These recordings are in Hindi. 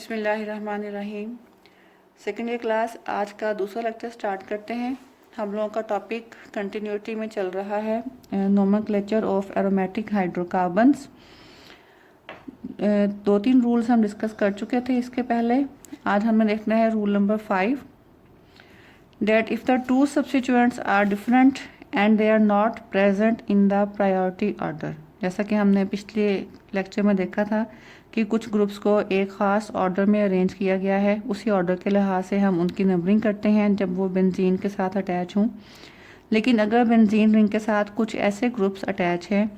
बिस्मिल्लाहिर्रहमानिर्रहीम। सेकेंड ईयर क्लास आज का दूसरा लेक्चर स्टार्ट करते हैं। हम लोगों का टॉपिक कंटिन्यूटी में चल रहा है, नोमेनक्लेचर ऑफ एरोमेटिक हाइड्रोकार्बन्स। दो तीन रूल्स हम डिस्कस कर चुके थे इसके पहले। आज हमें देखना है rule number 5, that if the two substituents are different and they are not present in the priority order. जैसा कि हमने पिछले लेक्चर में देखा था कि कुछ ग्रुप्स को एक ख़ास ऑर्डर में अरेंज किया गया है, उसी ऑर्डर के लिहाज से हम उनकी नंबरिंग करते हैं जब वो बेंजीन के साथ अटैच हों। लेकिन अगर बेंजीन रिंग के साथ कुछ ऐसे ग्रुप्स अटैच हैं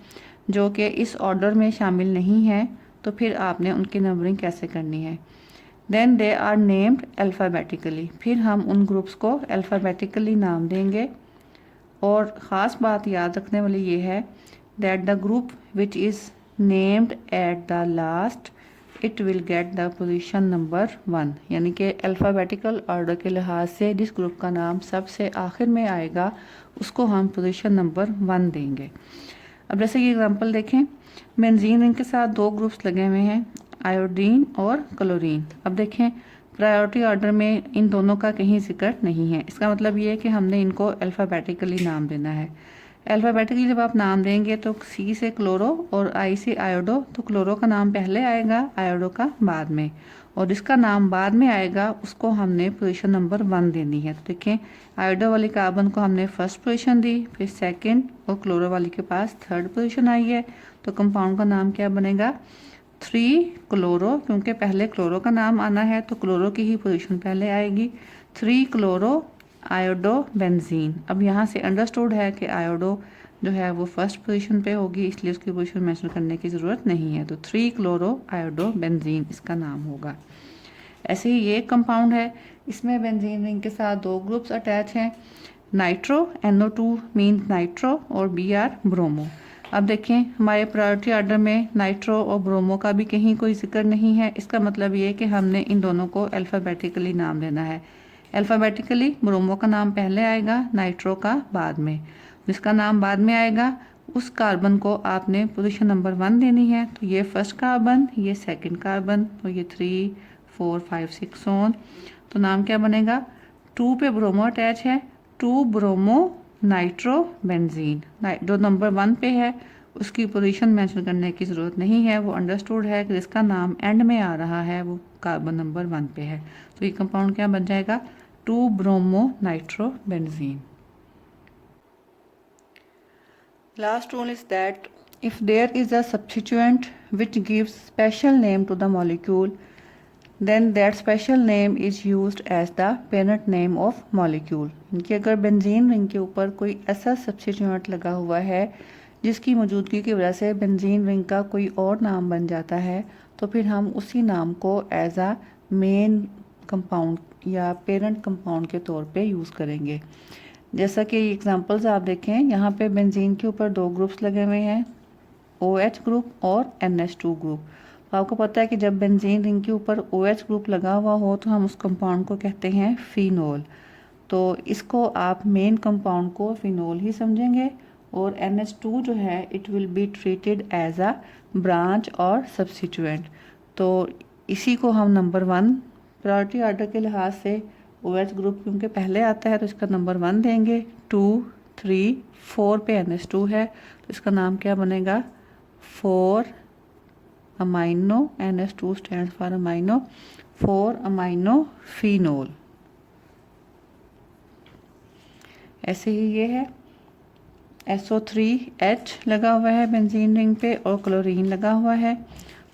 जो कि इस ऑर्डर में शामिल नहीं हैं, तो फिर आपने उनकी नंबरिंग कैसे करनी है। Then they are named alphabetically, फिर हम उन ग्रुप्स को अल्फ़ाबेटिकली नाम देंगे। और ख़ास बात याद रखने वाली ये है that the group which is named at the last it will get the position number 1, यानी कि अल्फ़ाबेटिकल ऑर्डर के लिहाज से जिस ग्रुप का नाम सबसे आखिर में आएगा उसको हम पोजीशन नंबर 1 देंगे। अब जैसे कि एग्जांपल देखें, बेंजीन रिंग के साथ दो ग्रुप्स लगे हुए हैं, आयोडीन और क्लोरीन। अब देखें प्रायोरिटी ऑर्डर में इन दोनों का कहीं जिक्र नहीं है। इसका मतलब ये है कि हमने इनको अल्फ़ाबेटिकली नाम देना है। अल्फ़ाबेटिकली जब आप नाम देंगे तो सी से क्लोरो और आई से आयोडो, तो क्लोरो का नाम पहले आएगा, आयोडो का बाद में, और जिसका नाम बाद में आएगा उसको हमने पोजीशन नंबर 1 देनी है। तो देखें आयोडो वाली कार्बन को हमने फर्स्ट पोजीशन दी, फिर सेकंड, और क्लोरो वाली के पास थर्ड पोजीशन आई है। तो कंपाउंड का नाम क्या बनेगा, 3 क्लोरो, क्योंकि पहले क्लोरो का नाम आना है तो क्लोरो की ही पोजीशन पहले आएगी। 3 क्लोरो आयोडो बेंजीन। अब यहाँ से अंडरस्टूड है कि आयोडो जो है वो फर्स्ट पोजीशन पे होगी, इसलिए उसकी पोजीशन मेंशन करने की ज़रूरत नहीं है। तो 3 क्लोरो आयोडो बेंजीन इसका नाम होगा। ऐसे ही ये कंपाउंड है, इसमें बेंजीन रिंग के साथ दो ग्रुप्स अटैच हैं, नाइट्रो NO2 मीन नाइट्रो और Br ब्रोमो। अब देखें हमारे प्रायोरिटी ऑर्डर में नाइट्रो और ब्रोमो का भी कहीं कोई जिक्र नहीं है। इसका मतलब ये है कि हमने इन दोनों को अल्फ़ाबेटिकली नाम देना है। अल्फ़ाबेटिकली ब्रोमो का नाम पहले आएगा, नाइट्रो का बाद में। जिसका नाम बाद में आएगा उस कार्बन को आपने पोजीशन नंबर 1 देनी है। तो ये फर्स्ट कार्बन, ये सेकंड कार्बन, तो ये 3 4 5 6 ऑन। तो नाम क्या बनेगा, 2 पे ब्रोमो अटैच है, 2 ब्रोमो नाइट्रो बेंजीन। जो नंबर 1 पे है उसकी पोजीशन मेंशन करने की ज़रूरत नहीं है, वो अंडरस्टूड है कि जिसका नाम एंड में आ रहा है वो कार्बन नंबर 1 पे है। तो ये कंपाउंड क्या बन जाएगा, 2 bromo nitro benzene. Last rule is that if there is a substituent which gives special name to the molecule, then that special name is used as the parent name of molecule। इनकी अगर बेंजीन रिंग के ऊपर कोई ऐसा सब्स्टिट्यूएंट लगा हुआ है जिसकी मौजूदगी की वजह से बेंजीन रिंग का कोई और नाम बन जाता है, तो फिर हम उसी नाम को एज आ मेन कंपाउंड या पेरेंट कंपाउंड के तौर पे यूज़ करेंगे। जैसा कि एग्जांपल्स आप देखें, यहाँ पे बेंजीन के ऊपर दो ग्रुप्स लगे हुए हैं, OH ग्रुप और NH2 ग्रुप। तो आपको पता है कि जब बेंजीन रिंग के ऊपर OH ग्रुप लगा हुआ हो तो हम उस कंपाउंड को कहते हैं फिनोल। तो इसको आप मेन कंपाउंड को फिनोल ही समझेंगे, और NH2 जो है it will be treated as a branch और सब्स्टिट्यूएंट। तो इसी को हम नंबर 1 प्रायोरिटी ऑर्डर के लिहाज से OH ग्रुप क्योंकि पहले आता है तो इसका नंबर 1 देंगे। 2 3 4 पे NH2 है तो इसका नाम क्या बनेगा, 4 amino, NH2 stands for amino, 4 amino phenol. ऐसे ही ये है, SO3H लगा हुआ है बेंजीन रिंग पे और क्लोरीन लगा हुआ है।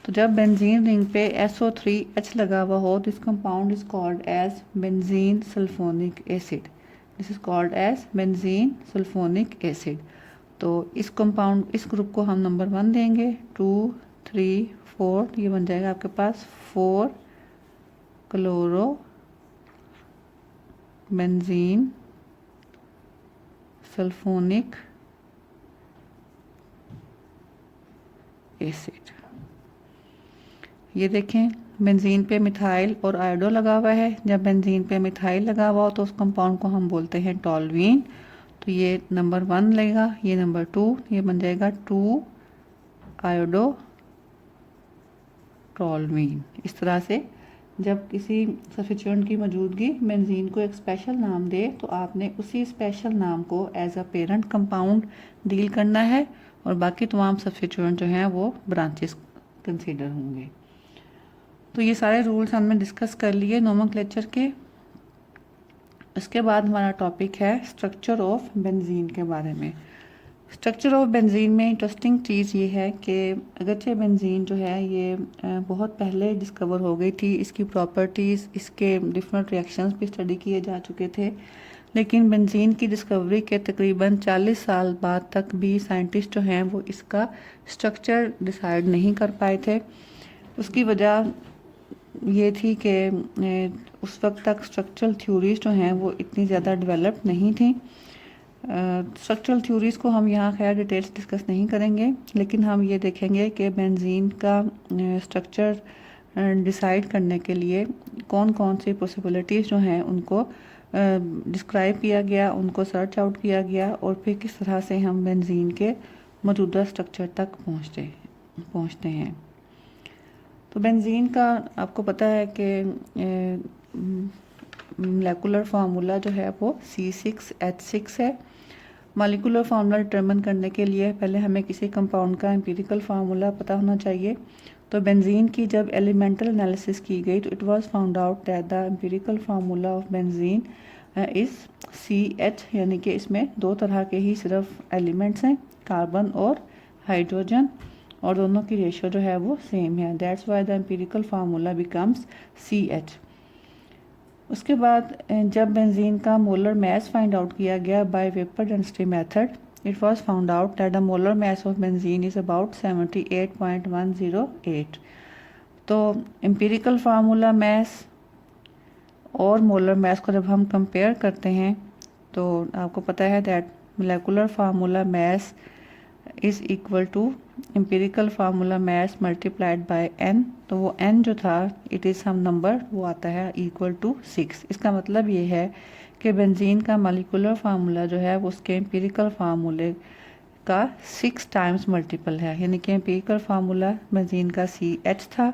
तो जब बेंजीन रिंग पे SO3H लगा हुआ हो, this compound is called as benzene sulfonic acid. This is called as benzene sulfonic acid. तो इस कंपाउंड, इस ग्रुप को हम नंबर 1 देंगे। 2 3 4, ये बन जाएगा आपके पास 4 क्लोरो बेंजीन सल्फोनिक एसिड। ये देखें बेंजीन पे मिथाइल और आयोडो लगा हुआ है। जब बेंजीन पे मिथाइल लगा हुआ हो तो उस कंपाउंड को हम बोलते हैं टॉल्वीन। तो ये नंबर 1 लगेगा, ये नंबर 2, ये बन जाएगा 2 आयोडो टॉल्वीन। इस तरह से जब किसी सब्स्टिट्यूएंट की मौजूदगी बेंजीन को एक स्पेशल नाम दे तो आपने उसी स्पेशल नाम को as a parent compound deal करना है और बाकी तमाम सब्स्टिट्यूएंट जो हैं वो ब्रांचेस कंसीडर होंगे। तो ये सारे रूल्स हमने डिस्कस कर लिए नोमेनक्लेचर के। इसके बाद हमारा टॉपिक है स्ट्रक्चर ऑफ बेंजीन के बारे में। स्ट्रक्चर ऑफ बेंजीन में इंटरेस्टिंग चीज़ ये है कि अगरचे बेंजीन जो है ये बहुत पहले डिस्कवर हो गई थी, इसकी प्रॉपर्टीज़, इसके डिफरेंट रिएक्शंस भी स्टडी किए जा चुके थे, लेकिन बेंजीन की डिस्कवरी के तकरीबन 40 साल बाद तक भी साइंटिस्ट जो हैं वो इसका स्ट्रक्चर डिसाइड नहीं कर पाए थे। उसकी वजह ये थी कि उस वक्त तक स्ट्रक्चरल थ्योरीज जो हैं वो इतनी ज़्यादा डेवलप नहीं थी। स्ट्रक्चरल थ्योरीज़ को हम यहाँ खैर डिटेल्स डिस्कस नहीं करेंगे, लेकिन हम ये देखेंगे कि बेंजीन का स्ट्रक्चर डिसाइड करने के लिए कौन कौन सी पॉसिबिलिटीज़ जो हैं उनको डिस्क्राइब किया गया, उनको सर्च आउट किया गया और फिर किस तरह से हम बेंजीन के मौजूदा स्ट्रक्चर तक पहुँचते हैं। तो बेंजीन का आपको पता है कि मोलेकुलर फार्मूला जो है वो C6H6 है। मॉलिक्यूलर फार्मूला डिटरमिन करने के लिए पहले हमें किसी कंपाउंड का एम्पिरिकल फार्मूला पता होना चाहिए। तो बेंजीन की जब एलिमेंटल एनालिसिस की गई तो it was found out that the empirical formula of benzene is CH, यानी कि इसमें दो तरह के ही सिर्फ एलिमेंट्स हैं, कार्बन और हाइड्रोजन, और दोनों की रेशियो जो है वो सेम है। That's why the empirical formula becomes CH। उसके बाद जब बेंजीन का मोलर मास फाइंड आउट किया गया bye vapour density method, it was found out that the molar mass of benzene is about 78.108। तो एम्पिरिकल फार्मूला मास और मोलर मास को जब हम कंपेयर करते हैं तो आपको पता है that molecular formula mass is equal to empirical formula mass multiplied by n। तो वो n जो था इट इज़ सम नंबर, वो आता है इक्वल टू 6। इसका मतलब ये है कि बेंजीन का मॉलिक्यूलर फार्मूला जो है वो उसके एम्पिरिकल फार्मूले का 6 टाइम्स मल्टीपल है, यानी कि एम्पिरिकल फार्मूला बेंजीन का CH था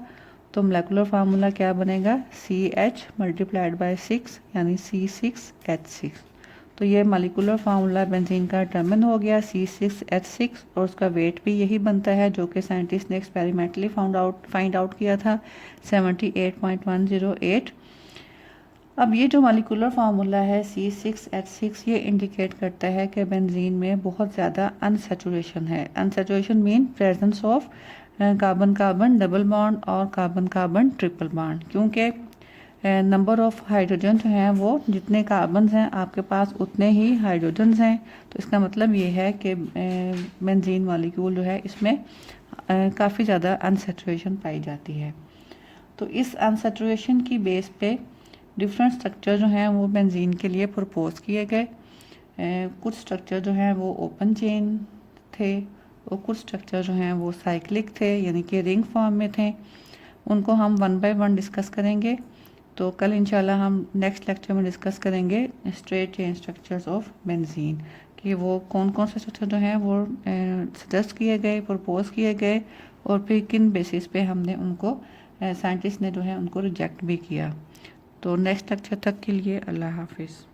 तो मोलेकुलर फार्मूला क्या बनेगा CH मल्टीप्लाइड बाय 6 यानी C6H6। तो ये मॉलिक्यूलर फार्मूला बेंजीन का डिटरमिन हो गया C6H6 और उसका वेट भी यही बनता है जो कि साइंटिस्ट ने एक्सपेरिमेंटली फाइंड आउट किया था 78.108। अब ये जो मॉलिक्यूलर फार्मूला है C6H6 ये इंडिकेट करता है कि बेंजीन में बहुत ज़्यादा अनसैचुरेशन है। Unsaturation mean presence of carbon carbon double bond और कार्बन कार्बन ट्रिपल बॉन्ड, क्योंकि नंबर ऑफ़ हाइड्रोजन जो हैं वो जितने कार्बन हैं आपके पास उतने ही हाइड्रोजन हैं। तो इसका मतलब ये है कि बेंजीन मॉलिक्यूल जो है इसमें काफ़ी ज़्यादा अनसैचुरेशन पाई जाती है। तो इस अनसैचुरेशन की बेस पे डिफरेंट स्ट्रक्चर जो हैं वो बेंजीन के लिए प्रपोज किए गए। कुछ स्ट्रक्चर जो हैं वो ओपन चेन थे और कुछ स्ट्रक्चर जो हैं वो साइक्लिक थे, यानी कि रिंग फॉर्म में थे। उनको हम 1 बाय 1 डिस्कस करेंगे। तो कल इंशाल्लाह हम नेक्स्ट लेक्चर में डिस्कस करेंगे straight chain structures of benzene कि वो कौन कौन से स्ट्रक्चर जो हैं वो सजेस्ट किए गए, प्रपोज किए गए और फिर किन बेसिस पे हमने उनको साइंटिस्ट ने जो है उनको रिजेक्ट भी किया। तो नेक्स्ट लेक्चर तक के लिए अल्लाह हाफिज़।